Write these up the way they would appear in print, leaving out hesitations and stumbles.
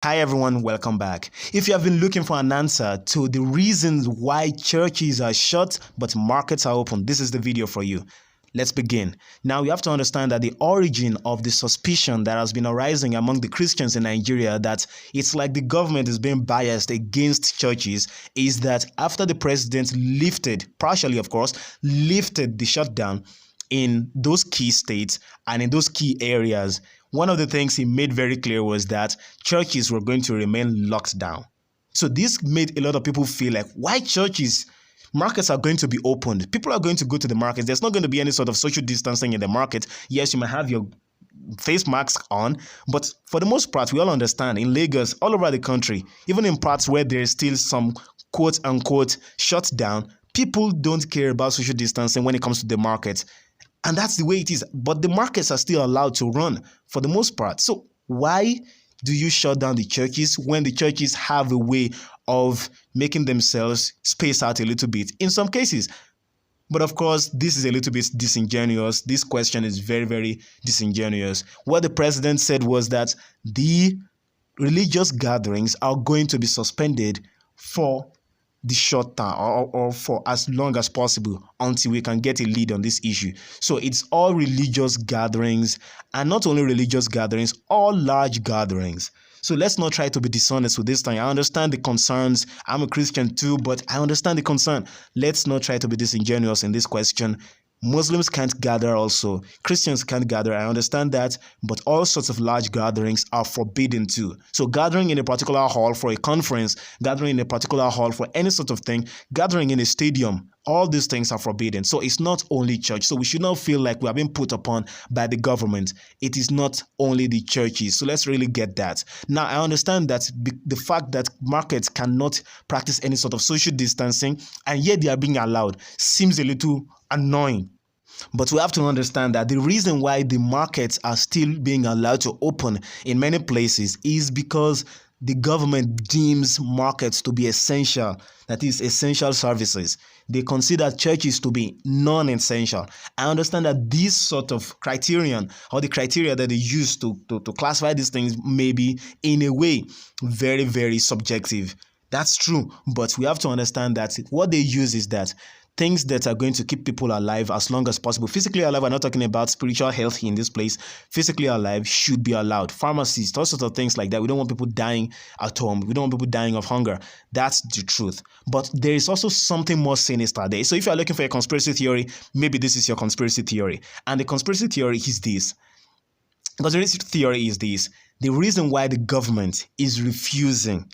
Hi everyone, welcome back. If you have been looking for an answer to the reasons why churches are shut but markets are open, this is the video for you. Let's begin. Now, you have to understand that the origin of the suspicion that has been arising among the Christians in Nigeria that it's like the government is being biased against churches is that after the president lifted, partially of course, lifted the shutdown in those key states and in those key areas, one of the things he made very clear was that churches were going to remain locked down. So this made a lot of people feel like, why churches? Markets are going to be opened. People are going to go to the markets. There's not going to be any sort of social distancing in the market. Yes, you might have your face masks on, but for the most part, we all understand in Lagos, all over the country, even in parts where there is still some quote unquote shutdown, people don't care about social distancing when it comes to the market. And that's the way it is. But the markets are still allowed to run for the most part. So why do you shut down the churches when the churches have a way of making themselves space out a little bit in some cases? But of course, this is a little bit disingenuous. This question is very, very disingenuous. What the president said was that the religious gatherings are going to be suspended for the short term or for as long as possible until we can get a lead on this issue. So it's all religious gatherings, and not only religious gatherings, all large gatherings. So let's not try to be dishonest with this thing. I understand the concerns. I'm a Christian too, but I understand the concern. Let's not try to be disingenuous in this question. Muslims can't gather also. Christians can't gather. I understand that. But all sorts of large gatherings are forbidden too. So gathering in a particular hall for a conference, gathering in a particular hall for any sort of thing, gathering in a stadium, all these things are forbidden. So it's not only church. So we should not feel like we are being put upon by the government. It is not only the churches. So let's really get that. Now, I understand that the fact that markets cannot practice any sort of social distancing and yet they are being allowed seems a little annoying. But we have to understand that the reason why the markets are still being allowed to open in many places is because the government deems markets to be essential, that is, essential services. They consider churches to be non-essential. I understand that this sort of criterion or the criteria that they use to classify these things may be, in a way, very, very subjective. That's true, but we have to understand that what they use is that things that are going to keep people alive as long as possible. Physically alive, I'm not talking about spiritual health in this place. Physically alive should be allowed. Pharmacies, all sorts of things like that. We don't want people dying at home. We don't want people dying of hunger. That's the truth. But there is also something more sinister there. So if you're looking for a conspiracy theory, maybe this is your conspiracy theory. And the conspiracy theory is this. The conspiracy theory is this. The reason why the government is refusing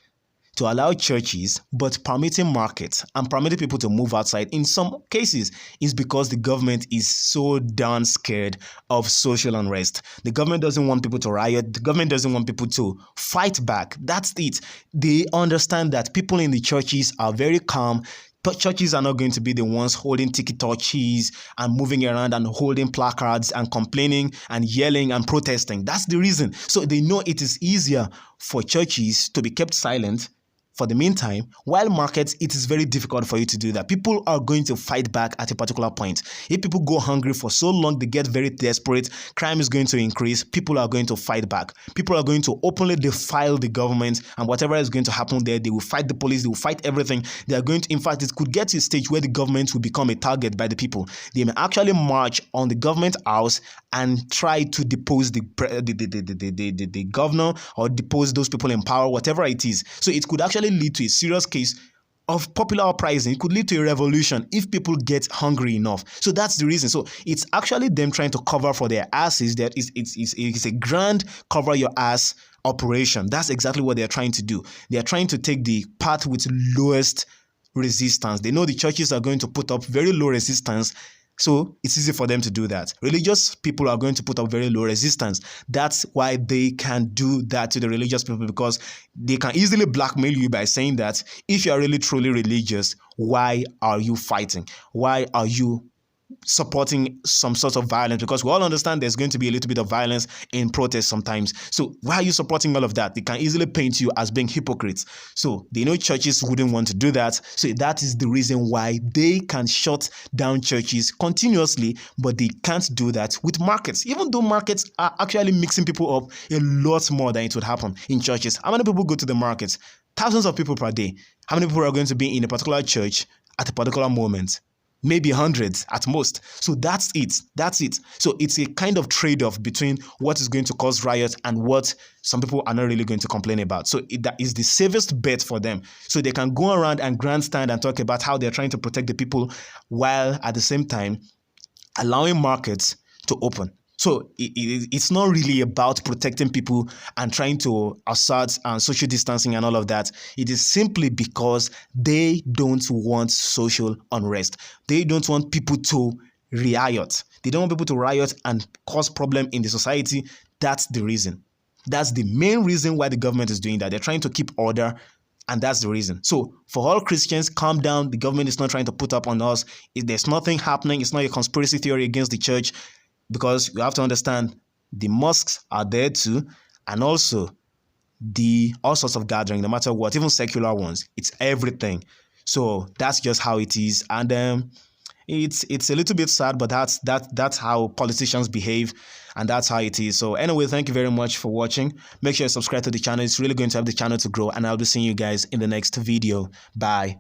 to allow churches but permitting markets and permitting people to move outside in some cases is because the government is so darn scared of social unrest. The government doesn't want people to riot. The government doesn't want people to fight back. That's it. They understand that people in the churches are very calm. But churches are not going to be the ones holding tiki torches and moving around and holding placards and complaining and yelling and protesting. That's the reason. So they know it is easier for churches to be kept silent for the meantime, while markets, it is very difficult for you to do that. People are going to fight back at a particular point. If people go hungry for so long, they get very desperate, crime is going to increase, people are going to fight back. People are going to openly defile the government, and whatever is going to happen there, they will fight the police, they will fight everything. They are going to, in fact, it could get to a stage where the government will become a target by the people. They may actually march on the government house and try to depose the governor or depose those people in power, whatever it is. So it could actually lead to a serious case of popular uprising. It could lead to a revolution if people get hungry enough. So that's the reason. So it's actually them trying to cover for their asses. That it's a grand cover your ass operation. That's exactly what they're trying to do. They are trying to take the path with lowest resistance. They know the churches are going to put up very low resistance. So it's easy for them to do that. Religious people are going to put up very low resistance. That's why they can do that to the religious people, because they can easily blackmail you by saying that if you are really truly religious, why are you fighting? Why are you supporting some sort of violence, because we all understand there's going to be a little bit of violence in protests sometimes. So why are you supporting all of that? They can easily paint you as being hypocrites. So they know churches wouldn't want to do that. So that is the reason why they can shut down churches continuously, but they can't do that with markets, even though markets are actually mixing people up a lot more than it would happen in churches. How many people go to the markets? Thousands of people per day. How many people are going to be in a particular church at a particular moment? Maybe hundreds at most. So that's it. That's it. So it's a kind of trade-off between what is going to cause riots and what some people are not really going to complain about. So that is the safest bet for them. So they can go around and grandstand and talk about how they're trying to protect the people while at the same time allowing markets to open. So it's not really about protecting people and trying to assert social distancing and all of that. It is simply because they don't want social unrest. They don't want people to riot. They don't want people to riot and cause problem in the society. That's the reason. That's the main reason why the government is doing that. They're trying to keep order, and that's the reason. So for all Christians, calm down. The government is not trying to put up on us. There's nothing happening. It's not a conspiracy theory against the church, because you have to understand the mosques are there too, and also the all sorts of gathering, no matter what, even secular ones. It's everything. So that's just how it is, and it's a little bit sad, but that's how politicians behave, and that's how it is. So anyway, thank you very much for watching. Make sure you subscribe to the channel. It's really going to help the channel to grow, and I'll be seeing you guys in the next video. Bye.